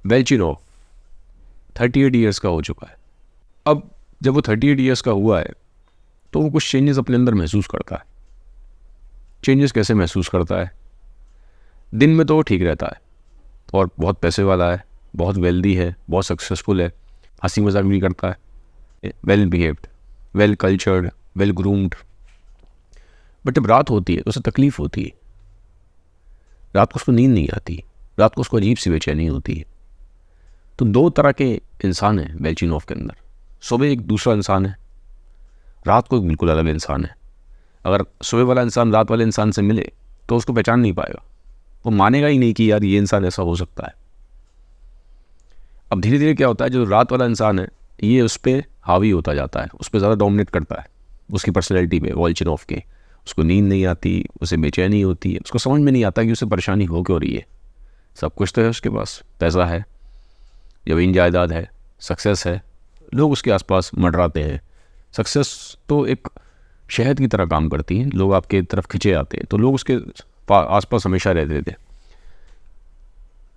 वेलचिनोव 38 years का हो चुका है। अब जब वो 38 ईयर्स का हुआ है तो वो कुछ चेंजेस अपने अंदर महसूस करता है। चेंजेस कैसे महसूस करता है? दिन में तो वो ठीक रहता है और बहुत पैसे वाला है, बहुत वेल्दी है, बहुत सक्सेसफुल है, हंसी मजाक भी करता है, well behaved, well cultured, well groomed. But जब रात होती है तो उसे तकलीफ होती है। रात को उसको नींद नहीं आती, रात को उसको अजीब सी बेचैनी होती है। तो दो तरह के इंसान हैं वेलचिनोव के अंदर। सुबह एक दूसरा इंसान है, रात को एक बिल्कुल अलग इंसान है। अगर सुबह वाला इंसान रात वाले इंसान से मिले तो उसको पहचान नहीं पाएगा, वो मानेगा ही नहीं कि यार ये इंसान ऐसा हो सकता है। अब धीरे धीरे क्या होता है, जो रात वाला इंसान है ये उस पर हावी होता जाता है, उस पर ज़्यादा डोमिनेट करता है, उसकी पर्सनैलिटी पे, वेलचिनोव के। उसको नींद नहीं आती, उसे बेचैनी होती है, उसको समझ में नहीं आता कि उसे परेशानी हो क्यों रही है। सब कुछ तो है उसके पास, पैसा है, ज़मीन जायदाद है, सक्सेस है, लोग उसके आसपास मंडराते हैं। सक्सेस तो एक शहद की तरह काम करती है, लोग आपके तरफ खिंचे आते हैं, तो लोग उसके आसपास हमेशा रहते थे।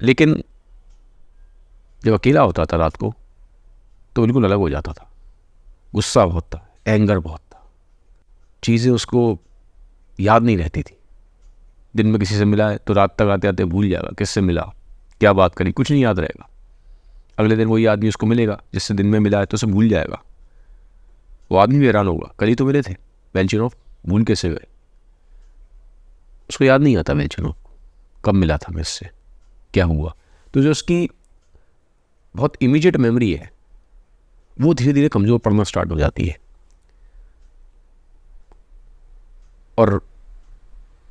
लेकिन जब अकेला होता था रात को तो बिल्कुल अलग हो जाता था। गुस्सा बहुत था, एंगर बहुत था, चीज़ें उसको याद नहीं रहती थी। दिन में किसी से मिला है तो रात तक आते आते भूल जाएगा किससे मिला, क्या बात करी, कुछ नहीं याद रहेगा। अगले दिन वही आदमी उसको मिलेगा जिससे दिन में मिला है तो उसे भूल जाएगा। वो आदमी भी हैरान होगा, कल ही तो मिले थे, वेलचिनोव भूल कैसे गए? उसको याद नहीं आता वेलचिनोव कब मिला था मैं इससे, क्या हुआ। तो जो उसकी बहुत इमीडिएट मेमोरी है वो धीरे धीरे कमज़ोर पड़ना स्टार्ट हो जाती है। और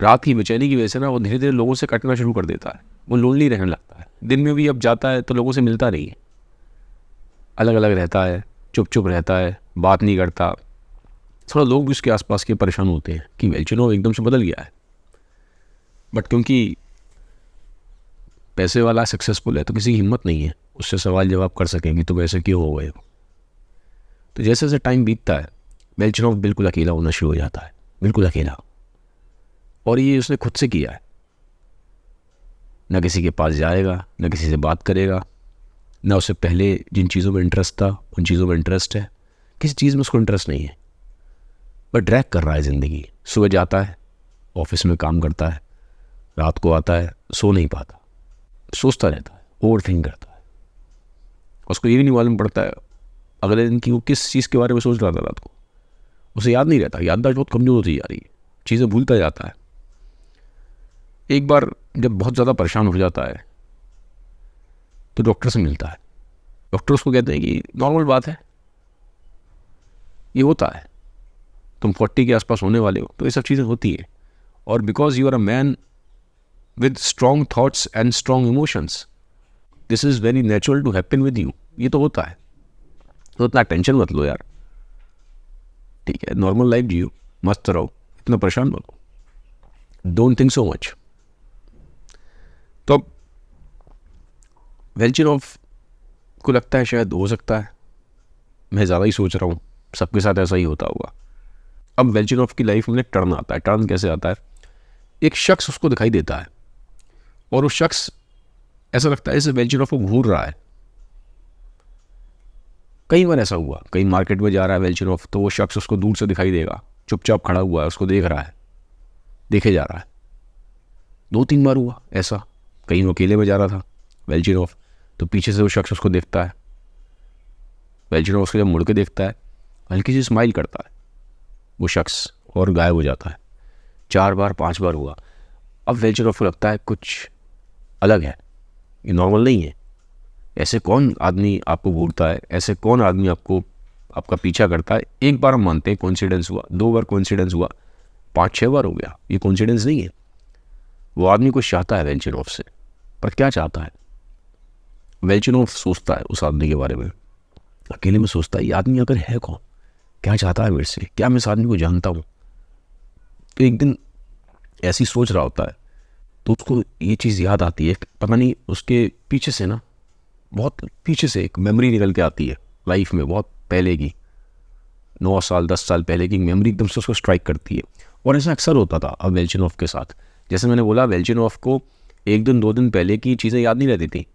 रात की बेचैनी की वजह से ना वो धीरे धीरे लोगों से कटना शुरू कर देता है। वो लोनली रहने लगता है। दिन में भी अब जाता है तो लोगों से मिलता नहीं है, अलग अलग रहता है, चुप चुप रहता है, बात नहीं करता। थोड़ा लोग भी उसके आसपास के परेशान होते हैं कि वेलचिनोव एकदम से बदल गया है। बट क्योंकि पैसे वाला सक्सेसफुल है तो किसी की हिम्मत नहीं है उससे सवाल जवाब कर सकेंगे तुम ऐसे क्यों हो गए हो। तो जैसे जैसे टाइम बीतता है वेलचिनोव बिल्कुल अकेला होना शुरू हो जाता है, बिल्कुल अकेला। और ये उसने खुद से किया है। ना किसी के पास जाएगा, ना किसी से बात करेगा, ना उसे पहले जिन चीज़ों में इंटरेस्ट था उन चीज़ों में इंटरेस्ट है, किसी चीज़ में उसको इंटरेस्ट नहीं है। बट ड्रैग कर रहा है ज़िंदगी। सुबह जाता है, ऑफिस में काम करता है, रात को आता है, सो नहीं पाता, सोचता रहता है, ओवर थिंक करता है। उसको ये भी नहीं मालूम पड़ता है अगले दिन की वो किस चीज़ के बारे में सोच रहा था रात को। उसे याद नहीं रहता, याददाश्त बहुत कमज़ोर होती जा रही है, चीज़ें भूलता जाता है। एक बार जब बहुत ज़्यादा परेशान हो जाता है तो डॉक्टर से मिलता है। डॉक्टर उसको कहते हैं कि नॉर्मल बात है, ये होता है, तुम 40 के आसपास होने वाले हो तो ये सब चीज़ें होती हैं। और because you are a man with strong thoughts and strong emotions, this is very natural to happen with you. ये तो होता है, तो इतना टेंशन मत लो यार, ठीक है, नॉर्मल लाइफ जियो, मस्त रहो, इतना परेशान मत हो, डोंट थिंक सो मच। तो वेलचिनोव को लगता है शायद हो सकता है मैं ज़्यादा ही सोच रहा हूँ, सबके साथ ऐसा ही होता होगा। अब वेलचिनोव की लाइफ में टर्न आता है। टर्न कैसे आता है? एक शख्स उसको दिखाई देता है और वो शख्स ऐसा लगता है जैसे वेलचिनोव को घूर रहा है। कई बार ऐसा हुआ, कहीं मार्केट में जा रहा है वेलचिनोव तो वो शख्स उसको दूर से दिखाई देगा, चुपचाप खड़ा हुआ है, उसको देख रहा है, देखे जा रहा है। 2-3 बार हुआ ऐसा। कहीं वो अकेले में जा रहा था वेलचिनोव तो पीछे से वो शख्स उसको देखता है। वेलचिनोव उसको जब मुड़ के देखता है, हल्की सी स्माइल करता है वो शख्स और गायब हो जाता है। 4 बार 5 बार हुआ। अब वेलचिनोव को लगता है कुछ अलग है, ये नॉर्मल नहीं है। ऐसे कौन आदमी आपको घूरता है, ऐसे कौन आदमी आपको आपका पीछा करता है? एक बार हम मानते हैं कोइंसिडेंस हुआ, 2 बार कोइंसिडेंस हुआ, 5-6 बार हो गया, ये कोइंसिडेंस नहीं है। वो आदमी कुछ चाहता है वेलचिनोव से, पर क्या चाहता है? वेलचिनोव सोचता है उस आदमी के बारे में, अकेले में सोचता है ये आदमी अगर है कौन, क्या चाहता है मेरे से, क्या मैं इस आदमी को जानता हूँ। तो एक दिन ऐसी सोच रहा होता है तो उसको ये चीज़ याद आती है, पता नहीं उसके पीछे से ना, बहुत पीछे से एक मेमोरी निकल के आती है लाइफ में, बहुत पहले की, 9 साल 10 साल पहले की मेमोरी एकदम से उसको स्ट्राइक करती है। और ऐसा अक्सर होता था अब वेलचिनोव के साथ। जैसे मैंने बोला, वेलचिनोव को 1 दिन 2 दिन पहले की चीज़ें याद नहीं रहती थी,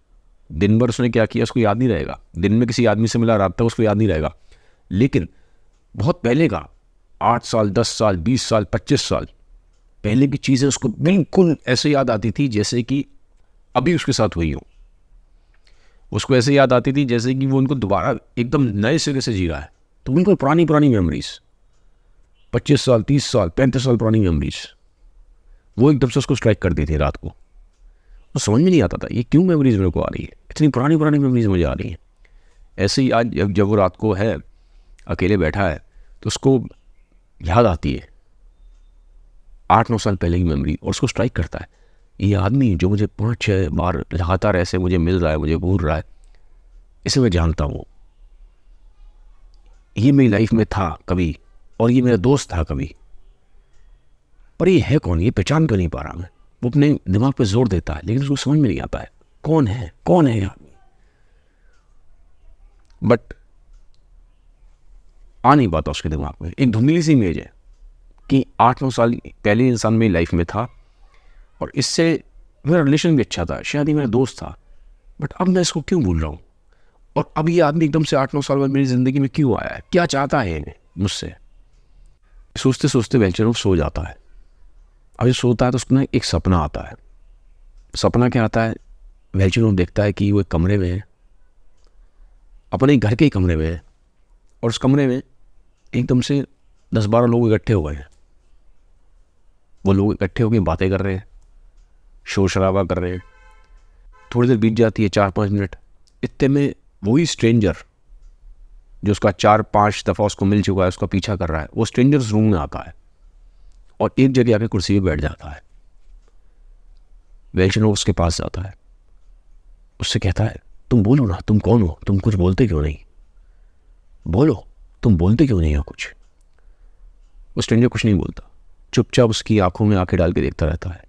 दिन भर उसने क्या किया उसको याद नहीं रहेगा, दिन में किसी आदमी से मिला रात तक उसको याद नहीं रहेगा, लेकिन बहुत पहले का 8 साल 10 साल 20 साल 25 साल पहले की चीज़ें उसको बिल्कुल ऐसे याद आती थी जैसे कि अभी उसके साथ हुई हो। उसको ऐसे याद आती थी जैसे कि वो उनको दोबारा एकदम नए सिरे से जी रहा है। तो बिल्कुल पुरानी पुरानी मेमोरीज, 25 साल 30 साल 35 साल पुरानी मेमोरीज, वो एकदम से उसको स्ट्राइक कर दी थी रात को। वो समझ में नहीं आता था ये क्यों मेमोरीज मेरे को आ रही है, इतनी पुरानी पुरानी मेमोरीज मुझे आ रही हैं। ऐसे ही आज जब वो रात को है अकेले बैठा है तो उसको याद आती है 8-9 साल पहले की मेमोरी और उसको स्ट्राइक करता है, ये आदमी जो मुझे 5-6 बार लगातार ऐसे मुझे मिल रहा है, मुझे घूर रहा है, इसे मैं जानता हूँ, ये मेरी लाइफ में था कभी और ये मेरा दोस्त था कभी, पर ये है कौन, ये पहचान क्यों नहीं पा रहा मैं। वो अपने दिमाग पे जोर देता है लेकिन उसको समझ में नहीं आता है कौन है ये आदमी। बट आ नहीं पाता उसके दिमाग में, एक धुंधली सी इमेज है कि 8-9 साल पहले इंसान मेरी लाइफ में था और इससे मेरा रिलेशन भी अच्छा था, शायद ही मेरा दोस्त था, बट अब मैं इसको क्यों भूल रहा हूँ, और अब ये आदमी एकदम से 8-9 साल बाद मेरी ज़िंदगी में क्यों आया है, क्या चाहता है ये मुझसे। सोचते सोचते वेल्चेरोव सो जाता है। अब ये सोता है तो उसको ना एक सपना आता है। सपना क्या आता है, वेल्चेरोव देखता है कि वो एक कमरे में है, अपने घर के ही कमरे में है, और उस कमरे में एकदम से 10-12 लोग इकट्ठे हो गए हैं। वो लोग इकट्ठे होकर बातें कर रहे हैं, शोर शराबा कर रहे हैं। थोड़ी देर बीत जाती है, 4-5 मिनट। इतने में वही स्ट्रेंजर जो उसका 4-5 दफ़ा उसको मिल चुका है, उसका पीछा कर रहा है, वो स्ट्रेंजर उस रूम में आता है और एक जगह आके कुर्सी पे बैठ जाता है। वेल्चेरोव उसके पास जाता है, उससे कहता है तुम बोलो ना, तुम कौन हो, तुम कुछ बोलते क्यों नहीं, बोलो तुम बोलते क्यों नहीं हो कुछ। वो स्ट्रेंजर कुछ नहीं बोलता, चुपचाप उसकी आंखों में आंखें डाल के देखता रहता है।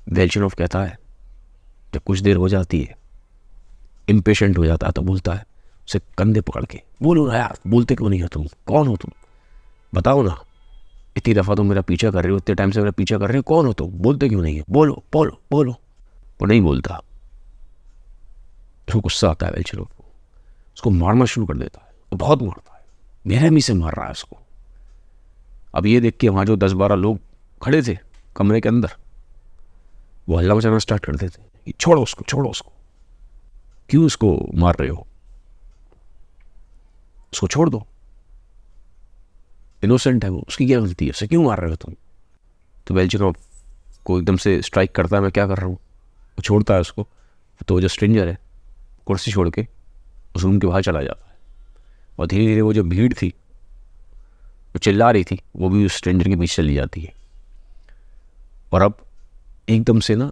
वेल्चेरोव कहता है, जब कुछ देर हो जाती है, इम्पेशेंट हो जाता है, तो बोलता है उसे कंधे पकड़ के, बोलो ना यार, बोलते क्यों नहीं हो तुम, कौन हो तुम, बताओ ना, इतनी दफ़ा तुम मेरा पीछा कर रहे हो, इतने टाइम से मेरा पीछा कर रहे हो, कौन हो तुम, बोलते क्यों नहीं है, बोलो बोलो बोलो। वो नहीं बोलता। उसको गुस्सा आता है वेल्चेरोव को, उसको मारना शुरू कर देता है। वो बहुत मारता है, बेरहमी से मार रहा है उसको। अब ये देख के वहाँ जो 10-12 लोग खड़े थे कमरे के अंदर, वो हल्ला मचाना स्टार्ट कर देते कि छोड़ो उसको, छोड़ो उसको, क्यों उसको मार रहे हो, उसको छोड़ दो, इनोसेंट है वो, उसकी क्या गलती है, उसे क्यों मार रहे हो तुम। तो वेल्चेरोव को एकदम से स्ट्राइक करता है मैं क्या कर रहा हूँ। वो छोड़ता है उसको, तो वो जो स्ट्रेंजर है कुर्सी छोड़ के उस रूम के बाहर चला जाता है, और धीरे धीरे वो जो भीड़ थी वो चिल्ला रही थी, वो भी उस स्ट्रेंजर के पीछे चली जाती है। और अब एकदम से ना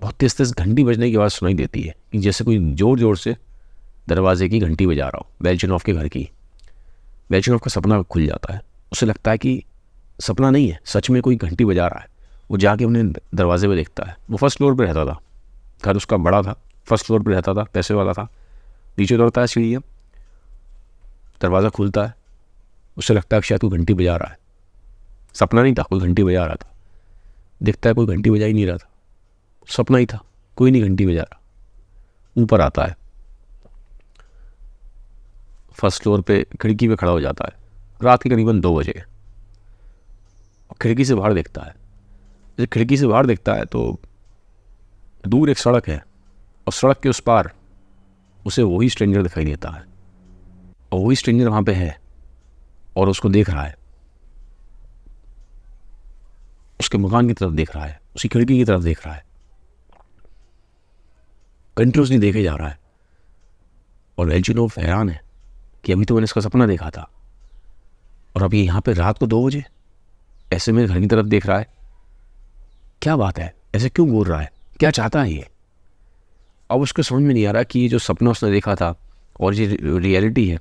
बहुत तेज तेज घंटी बजने की आवाज़ सुनाई देती है कि जैसे कोई ज़ोर ज़ोर से दरवाजे की घंटी बजा रहा हो, वेल्चेरोव के घर की। वेल्चेरोव का सपना खुल जाता है, उसे लगता है कि सपना नहीं है, सच में कोई घंटी बजा रहा है। वो जाके अपने दरवाजे पे देखता है। वो फर्स्ट फ्लोर पे रहता था, घर उसका बड़ा था, फर्स्ट फ्लोर पे रहता था, पैसे वाला था। नीचे उतरता है सीढ़ियाँ, दरवाज़ा खुलता है, उसे लगता है शायद कोई घंटी बजा रहा है। सपना नहीं था, कोई घंटी बजा रहा था। देखता है कोई घंटी बजा ही नहीं रहा था, सपना ही था, कोई नहीं घंटी बजा रहा। ऊपर आता है, फर्स्ट फ्लोर पे खिड़की पे खड़ा हो जाता है। रात के करीबन 2 बजे। खिड़की से बाहर देखता है। जब खिड़की से बाहर देखता है तो दूर एक सड़क है, और सड़क के उस पार उसे वही स्ट्रेंजर दिखाई देता है, और वही स्ट्रेंजर वहाँ पे है और उसको देख रहा है, उसके मकान की तरफ देख रहा है, उसकी खिड़की की तरफ देख रहा है, कंटिन्यूसली देखे जा रहा है। और वेल्चेरोव हैरान है कि अभी तो मैंने इसका सपना देखा था, और अभी यहाँ पे रात को 2 बजे ऐसे मेरे घर की तरफ देख रहा है। क्या बात है, ऐसे क्यों बोल रहा है, क्या चाहता है ये। अब उसको समझ में नहीं आ रहा कि ये जो सपना उसने देखा था और ये रियलिटी है,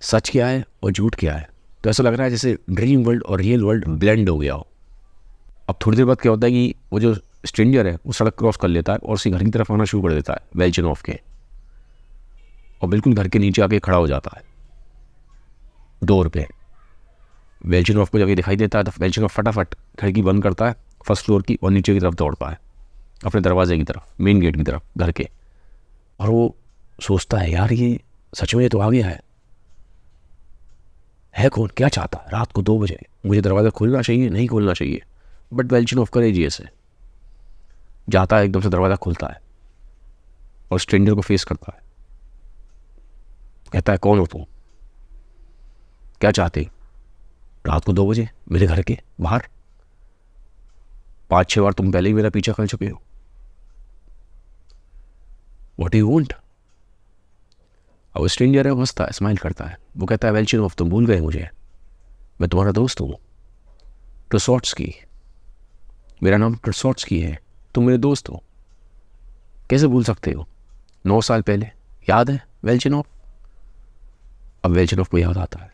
सच क्या है और झूठ क्या है। तो ऐसा लग रहा है जैसे ड्रीम वर्ल्ड और रियल वर्ल्ड ब्लेंड हो गया हो। अब थोड़ी देर बाद क्या होता है कि वो जो स्ट्रेंजर है वो सड़क क्रॉस कर लेता है और उसी घर की तरफ आना शुरू कर देता है वेल्चेरोव के, और बिल्कुल घर के नीचे आके खड़ा हो जाता है डोर पे। वेल्चेरोव को जब ये दिखाई देता है तो वेल्चेरोव फटाफट खिड़की बंद करता है फर्स्ट फ्लोर की, और नीचे की तरफ दौड़ता है अपने दरवाजे की तरफ, मेन गेट की तरफ घर के। और वो सोचता है यार ये सच में तो आ गया है कौन, क्या चाहता है, रात को 2 बजे मुझे दरवाज़ा खोलना चाहिए नहीं खोलना चाहिए। बट वेल्चिनोव करेजियस है, जाता है एकदम से दरवाज़ा खोलता है और स्ट्रेंजर को फेस करता है। कहता है कौन हो तुम, क्या चाहते, रात को 2 बजे मेरे घर के बाहर, 5-6 बार तुम पहले ही मेरा पीछा कर चुके हो, व्हाट यू वांट। अब स्ट्रेंजर है, हंसता है, स्माइल करता है। वो कहता है वेल्चिनोव तुम भूल गए मुझे, मैं तुम्हारा दोस्त हूँ, ट्रेसॉट्स्की, मेरा नाम ट्रेसॉट्स्की है, तुम मेरे दोस्त हो, कैसे भूल सकते हो, 9 साल पहले, याद है वेल्चिनोव। अब वेल्चिनोव को याद आता है,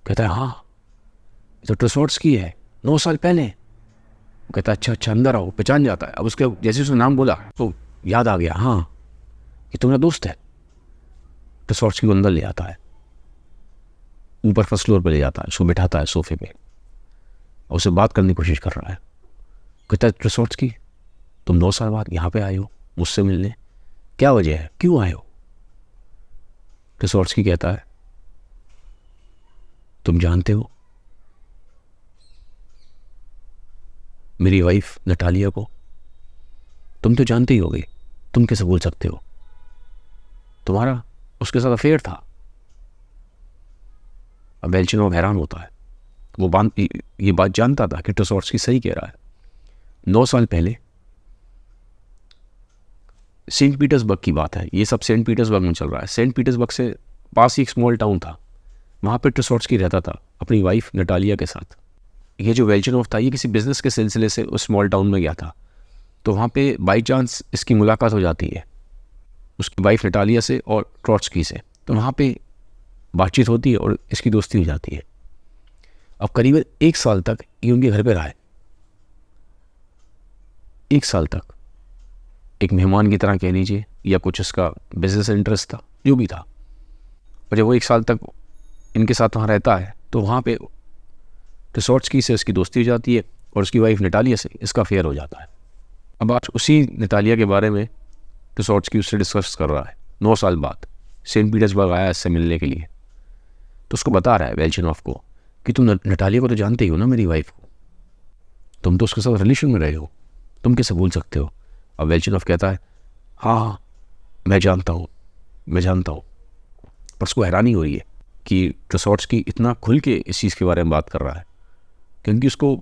कहता है हाँ ये तो ट्रेसॉट्स्की है, 9 साल पहले। वो कहता है अच्छा अच्छा, अंदर आओ, पहचान जाता है। अब उसके जैसे उसने नाम बोला तो याद आ गया, हाँ ये तुम्हारा दोस्त है। ट्रेसॉट्स्की को अंदर ले आता है, ऊपर फर्स्ट फ्लोर पर ले जाता है, उसको बिठाता है सोफे पे और उससे बात करने की कोशिश कर रहा है। कहता है ट्रेसॉट्स्की तुम 9 साल बाद यहाँ पे आए हो मुझसे मिलने, क्या वजह है, क्यों आए हो। ट्रेसॉट्स्की कहता है तुम जानते हो मेरी वाइफ नटालिया को, तुम तो जानते ही होगे, तुम कैसे भूल सकते हो, तुम्हारा उसके साथ अफेयर था। अब वेल्चिनोव हैरान होता है, वो ये बात जानता था कि ट्रेसॉट्स्की सही कह रहा है। 9 साल पहले सेंट पीटर्सबर्ग की बात है, ये सब सेंट पीटर्सबर्ग में चल रहा है। सेंट पीटर्सबर्ग से पास ही एक स्मॉल टाउन था, वहाँ पे ट्रेसॉट्स्की रहता था अपनी वाइफ नटालिया के साथ। ये जो वेल्चिनोव था ये किसी बिजनेस के सिलसिले से उस स्मॉल टाउन में गया था, तो वहाँ पे बाई चांस इसकी मुलाकात हो जाती है उसकी वाइफ नटालिया से और ट्रॉट्स्की से, तो वहाँ पे बातचीत होती है और इसकी दोस्ती हो जाती है। अब करीबन 1 साल तक ये उनके घर पे रहा है, 1 साल तक एक मेहमान की तरह कह लीजिए, या कुछ उसका बिजनेस इंटरेस्ट था, जो भी था। और जब वो 1 साल तक इनके साथ वहाँ रहता है तो वहाँ पे ट्रेसॉट्स्की से इसकी दोस्ती हो जाती है और उसकी वाइफ नटालिया से इसका अफेयर हो जाता है। अब आज उसी नटालिया के बारे में ट्रेसॉट्स्की उससे डिस्कस कर रहा है। 9 साल बाद सेंट पीटर्सबर्ग आया इससे मिलने के लिए, तो उसको बता रहा है वेल्चिनोव को कि तुम नटालिया को तो जानते ही हो ना, मेरी वाइफ को, तुम तो उसके साथ रिलेशन में रहे हो, तुम कैसे भूल सकते हो। अब वेल्चिनोव कहता है हाँ मैं जानता हूँ, मैं जानता हूँ। पर उसको हैरानी हो रही है कि ट्रेसॉट्स्की इतना खुल के इस चीज़ के बारे में बात कर रहा है, क्योंकि उसको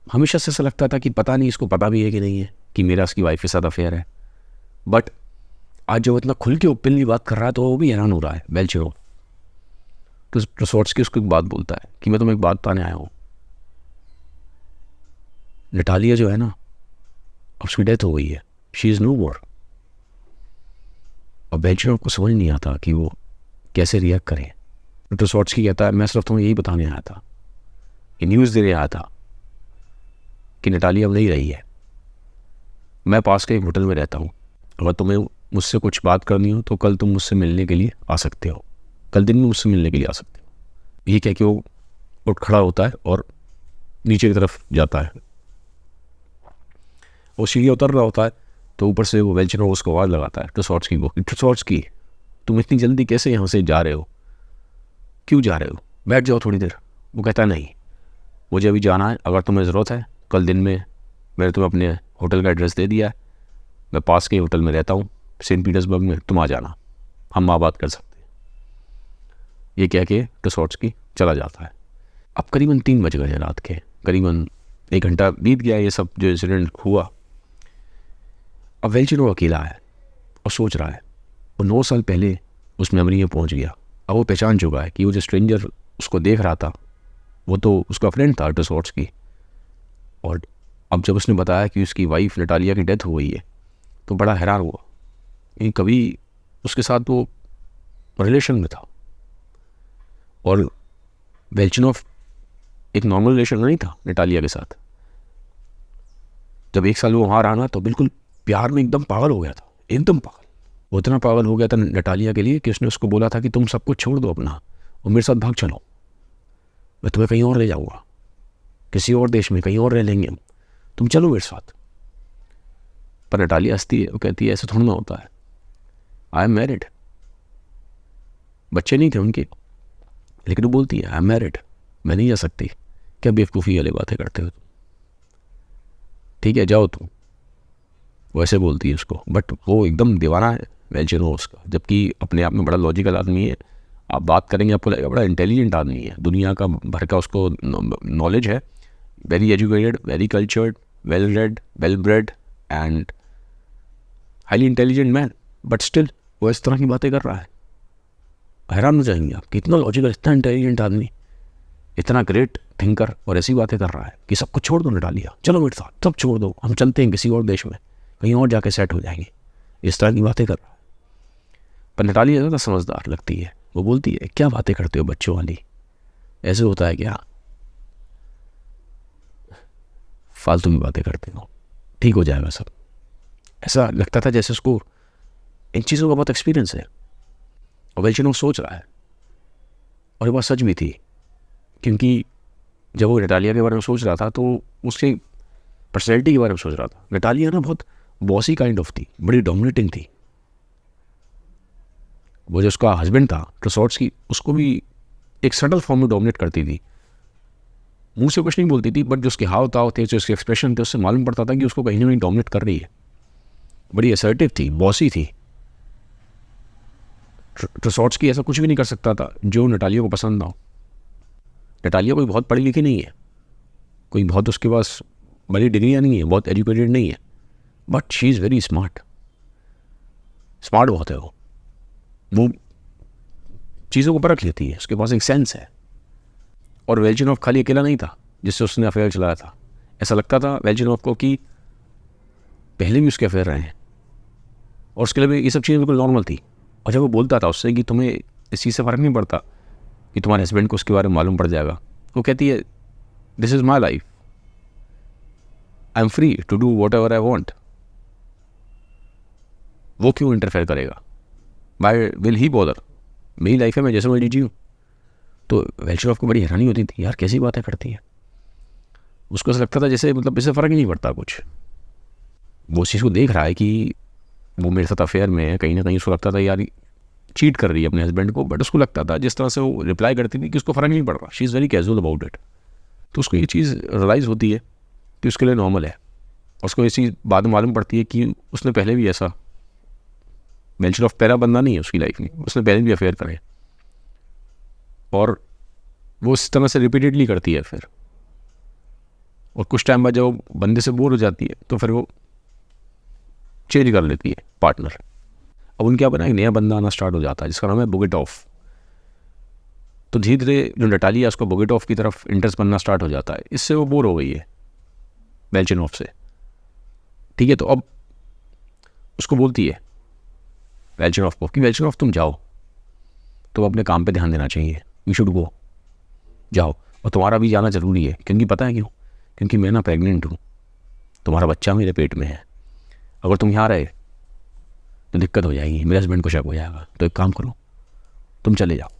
हमेशा से ऐसा लगता था कि पता नहीं इसको पता भी है कि नहीं है कि मेरा उसकी वाइफ के साथ अफेयर है। बट आज जब इतना खुल के ओपनली बात कर रहा है तो वो भी हैरान हो रहा है वेल्चिनोव। तो ट्रेसॉट्स्की उसको एक बात बोलता है कि मैं तुम्हें एक बात बताने आया हूँ, नटालिया जो है ना, उसकी डेथ हो गई है, शी इज़ नो मोर। और वेल्चिनोव को समझ नहीं आता कि वो कैसे रिएक्ट करें। ट्रेसॉट्स्की कहता है मैं सिर्फ तुम्हें यही बताने आया था, ये न्यूज़ देने आया था कि नटालिया अब नहीं रही है। मैं पास के एक होटल में रहता हूँ, अगर तुम्हें मुझसे कुछ बात करनी हो तो कल तुम मुझसे मिलने के लिए आ सकते हो, कल दिन में मुझसे मिलने के लिए आ सकते हो। ये कह के वो उठ खड़ा होता है और नीचे की तरफ जाता है। वो सीढ़ियाँ उतर रहा होता है तो ऊपर से वो वेल्चिनोव उसको आवाज़ लगाता है ट्रेसॉट्स्की को, ट्रेसॉट्स्की तुम इतनी जल्दी कैसे यहाँ से जा रहे हो, क्यों जा रहे हो, बैठ जाओ थोड़ी देर। वो कहता है नहीं मुझे अभी जाना है, अगर तुम्हें ज़रूरत है कल दिन में मैंने तुम्हें अपने होटल का एड्रेस दे दिया है, मैं पास के होटल में रहता हूँ सेंट पीटर्सबर्ग में, तुम आ जाना, हम वहाँ बात कर सकते हैं। ये कह के ट्रेसॉट्स्की चला जाता है। अब करीबन 3 बज गए रात के, करीबन 1 घंटा बीत गया ये सब जो इंसिडेंट हुआ। अब वेल्चिनोव अकेला है और सोच रहा है, वो 9 साल पहले उस मेमोरी में पहुँच गया। अब वो पहचान चुका है कि वो जो स्ट्रेंजर उसको देख रहा था वो तो उसका फ्रेंड था ट्रेसॉट्स्की। और अब जब उसने बताया कि उसकी वाइफ नटालिया की डेथ हो गई है तो बड़ा हैरान हुआ, ये कभी उसके साथ वो रिलेशन में था और वेल्चिनोव एक नॉर्मल रिलेशन में नहीं था नटालिया के साथ। जब 1 साल वो वहाँ रहा ना तो बिल्कुल प्यार में एकदम पागल हो गया था, एकदम पागल। वो इतना पागल हो गया था नटालिया के लिए कि उसने उसको बोला था कि तुम सब कुछ छोड़ दो अपना और मेरे साथ भाग चलो, मैं तुम्हें कहीं और ले जाऊँगा, किसी और देश में कहीं और रह लेंगे हम, तुम चलो मेरे साथ। पर नटालिया हंसती है, वो कहती है ऐसा थोड़ा ना होता है, आई एम मैरिड। बच्चे नहीं थे उनके, लेकिन वो बोलती है आई एम मैरिड, मैं नहीं जा सकती। क्या बेवकूफ़ी वाली बातें करते हो तुम, ठीक है जाओ तुम, वैसे बोलती है उसको। बट वो एकदम दीवाना है वेल्चनो उसका, जबकि अपने आप में बड़ा लॉजिकल आदमी है। आप बात करेंगे आपको लगेगा बड़ा इंटेलिजेंट आदमी है, दुनिया का भर का उसको नॉलेज है, very educated, very cultured, well read, well bread and highly intelligent man. But still वो इस तरह की बातें कर रहा है। हैरान हो जाएंगे आप, कितना लॉजिकल, इतना इंटेलिजेंट आदमी, इतना ग्रेट थिंकर, और ऐसी बातें कर रहा है कि सब कुछ छोड़ दो नटालिया, चलो मेरे साथ, सब छोड़ दो, हम चलते हैं किसी और देश में, कहीं और जाके सेट हो जाएंगे। इस तरह की बातें कर रहा है। पर नटालिया ज़्यादा समझदार लगती है। वो बोलती है क्या बातें करते हो बच्चों वाली, ऐसे होता है क्या, फालतू की बातें करते हो, ठीक हो जाएगा सब। ऐसा लगता था जैसे उसको इन चीज़ों का बहुत एक्सपीरियंस है। और वेल्चनो सोच रहा है, और ये बात सच भी थी, क्योंकि जब वो नटालिया के बारे में सोच रहा था तो उसके पर्सनैलिटी के बारे में सोच रहा था। नटालिया ना बहुत बॉसी काइंड ऑफ थी, बड़ी डोमिनेटिंग थी। वो जो उसका हस्बैंड था ट्रसॉट्स्की, उसको भी एक सटल फॉर्म में डोमिनेट करती थी। मुंह से कुछ नहीं बोलती थी, बट जो उसके हाव ताव थे, जो उसके एक्सप्रेशन थे, उससे मालूम पड़ता था कि उसको कहीं ना कहीं डोमिनेट कर रही है। बड़ी असर्टिव थी, बॉसी थी। ट्रसॉट्स्की ऐसा कुछ भी नहीं कर सकता था जो नटालिया को पसंद ना हो। नटालिया कोई बहुत पढ़ी लिखी नहीं है, कोई बहुत उसके पास बड़ी डिग्रियाँ नहीं है, बहुत एजुकेटेड नहीं है, but she is very smart. Smart बहुत है वो चीज़ों को परख लेती है, उसके पास एक सेंस है। और वेल्चनोव खाली अकेला नहीं था जिससे उसने अफेयर चलाया था। ऐसा लगता था वेल्चनोव को कि पहले भी उसके अफेयर रहे हैं, और उसके लिए भी ये सब चीज़ें बिल्कुल नॉर्मल थी। और जब वो बोलता था उससे कि तुम्हें इस चीज़ से फ़र्क नहीं पड़ता कि तुम्हारे हस्बैंड को उसके बारे में मालूम पड़ जाएगा, वो कहती है this is my life, I am free to do whatever I want. वो क्यों इंटरफेयर करेगा, वाई विल ही बॉदर, मेरी लाइफ है, मैं जैसे मर्जी जीऊँ। तो वेल्चनोव को बड़ी हैरानी होती थी, यार कैसी बातें करती है। उसको ऐसा लगता था जैसे मतलब इससे फ़र्क ही नहीं पड़ता कुछ। वो उस चीज़ को देख रहा है कि वो मेरे साथ अफेयर में है, कहीं ना कहीं उसको लगता था यार चीट कर रही है अपने हस्बैंड को। बट उसको लगता था जिस तरह से वो रिप्लाई करती थी कि उसको फ़र्क नहीं पड़ रहा, she is very casual about it. तो उसको ये चीज़ रियलाइज़ होती है कि उसके लिए नॉर्मल है। उसको ये चीज़ बाद में मालूम पड़ती है कि उसने पहले भी ऐसा, वेल्चनोव पहला बंदा नहीं है उसकी लाइफ में, उसने पहले भी अफेयर करे, और वो इस तरह से रिपीटेडली करती है फिर। और कुछ टाइम बाद जब वो बंदे से बोर हो जाती है तो फिर वो चेंज कर लेती है पार्टनर। अब उनके यहाँ पर एक नया बंदा आना स्टार्ट हो जाता है जिसका नाम है बोगेटॉफ। तो धीरे धीरे जो नटालिया है उसको बोगेटॉफ की तरफ इंटरेस्ट बनना स्टार्ट हो जाता है। इससे वो बोर हो गई है वेल्चनोव से, ठीक है। तो अब उसको बोलती है वेल्चनोव को कि वेल्चनोव तुम जाओ, तो अपने काम पे ध्यान देना चाहिए, यू शुड गो, जाओ। और तुम्हारा भी जाना ज़रूरी है, क्योंकि पता है क्यों, क्योंकि मैं ना प्रेग्नेंट हूँ, तुम्हारा बच्चा मेरे पेट में है। अगर तुम यहाँ रहे तो दिक्कत हो जाएगी, मेरे हस्बैंड को शक हो जाएगा। तो एक काम करो, तुम चले जाओ,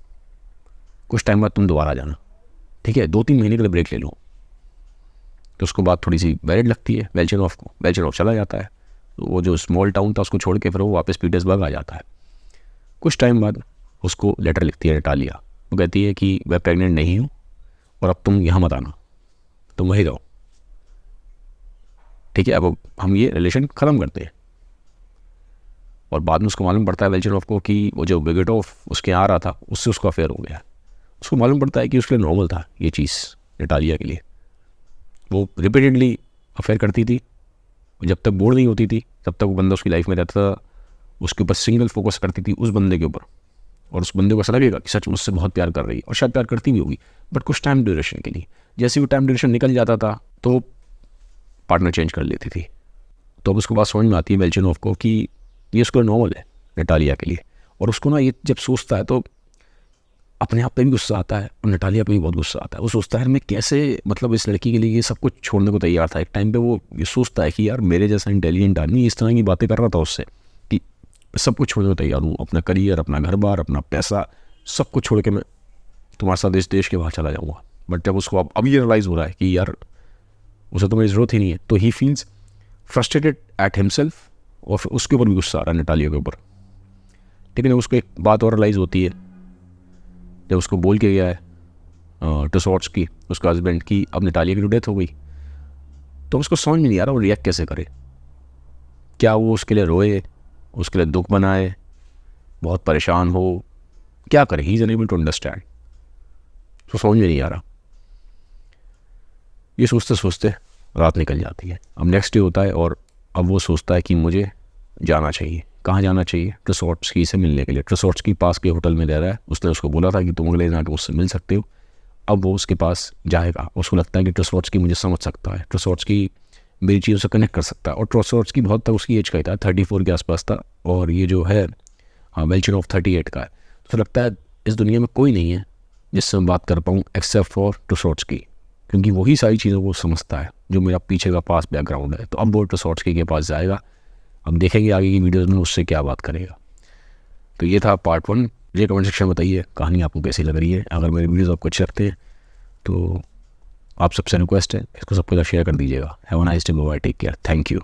कुछ टाइम बाद तुम दोबारा जाना, ठीक है, 2-3 महीने के लिए ब्रेक ले लो। तो उसको बात थोड़ी सी वैलिड लगती है वेल्चनोव को। वेल्चनोव चला जाता है, तो वो जो स्मॉल टाउन था उसको छोड़ के फिर वो वापस पीटर्सबर्ग आ जाता है। कुछ टाइम बाद उसको लेटर लिखती है नटालिया। वो कहती है कि मैं प्रेग्नेंट नहीं हूँ और अब तुम यहाँ मत आना, तुम वहीं रहो, ठीक है, अब हम ये रिलेशन ख़त्म करते हैं। और बाद में उसको मालूम पड़ता है वेल्चनोव को कि वो जो बोगेटॉव उसके यहाँ आ रहा था उससे उसका अफेयर हो गया। उसको मालूम पड़ता है कि उसके लिए नॉर्मल था ये चीज़ नटालिया के लिए। वो रिपीटेडली अफेयर करती थी, जब तक बोर नहीं होती थी तब तक वो बंदा उसकी लाइफ में रहता था। उसके ऊपर सिंगल फोकस करती थी उस बंदे के ऊपर, और उस बंदे को ऐसा लगेगा कि सच मुझसे बहुत प्यार कर रही है, और शायद प्यार करती भी होगी, बट कुछ टाइम ड्यूरेशन के लिए। जैसे वो टाइम ड्यूरेशन निकल जाता था तो पार्टनर चेंज कर लेती थी। तो अब उसको बात समझ में आती है वेल्चनोव को कि ये उसको नॉर्मल है नटालिया के लिए। और उसको ना ये जब सोचता है तो अपने आप पे भी गुस्सा आता है और नटालिया पे भी बहुत गुस्सा आता है। वो सोचता है मैं कैसे, मतलब इस लड़की के लिए ये सब कुछ छोड़ने को तैयार था। एक टाइम पे वो ये सोचता है कि यार मेरे जैसा इंटेलिजेंट आदमी इस तरह की बातें कर रहा था उससे कि सब कुछ छोड़ने को तैयार हूँ, अपना करियर, अपना घर बार, अपना पैसा, सब कुछ छोड़ के मैं तुम्हारे साथ इस देश के बाहर चला जाऊँगा। बट जब उसको अब ये रियलाइज़ हो रहा है कि यार उसे तो मेरी ज़रूरत ही नहीं है, तो he feels frustrated at himself, और फिर उसके ऊपर भी गुस्सा आ रहा है नटालिया के ऊपर। लेकिन उसको एक बात और रियलाइज़ होती है जब उसको बोल के गया है टसॉर्ट्स की, उसका हस्बैंड की, अब नटालिया की डेथ हो गई, तो उसको समझ में नहीं आ रहा वो रिएक्ट कैसे करे। क्या वो उसके लिए रोए, उसके लिए दुख बनाए, बहुत परेशान हो, क्या करे? He is unable to understand, तो समझ में नहीं आ रहा। ये सोचते सोचते रात निकल जाती है। अब नेक्स्ट डे होता है और अब वो सोचता है कि मुझे जाना चाहिए। कहाँ जाना चाहिए? ट्रसॉर्ट्स्की से मिलने के लिए। ट्रसॉर्ट्स्की पास के होटल में रह रहा है, उसने उसको बोला था कि तुम अगले दिन आके मुझसे मिल सकते हो। अब वो उसके पास जाएगा, उसको लगता है कि ट्रसॉर्ट्स्की मुझे समझ सकता है, ट्रसॉर्ट्स्की मेरी चीज़ों से कनेक्ट कर सकता है। और ट्रसॉर्ट्स्की बहुत तक उसकी एज का ही था, 34 के आसपास था, और ये जो है वेल्चनोव 38 का है। तो लगता है इस दुनिया में कोई नहीं है जिससे मैं बात कर पाऊँ एक्सेप्ट फॉर ट्रसॉर्ट्स्की, क्योंकि वही सारी चीज़ों को समझता है जो मेरा पीछे का पास बैकग्राउंड है। तो अब वो ट्रसॉर्ट्स्की के पास जाएगा। अब देखेंगे आगे की वीडियोज़ में उससे क्या बात करेगा। तो ये था पार्ट 1। मुझे कमेंट सेक्शन में बताइए कहानी आपको कैसी लग रही है। अगर मेरी वीडियोज़ आपको अच्छे लगते हैं तो आप सबसे रिक्वेस्ट है इसको सबके साथ शेयर कर दीजिएगा। Have a nice day, bye, take care, thank you.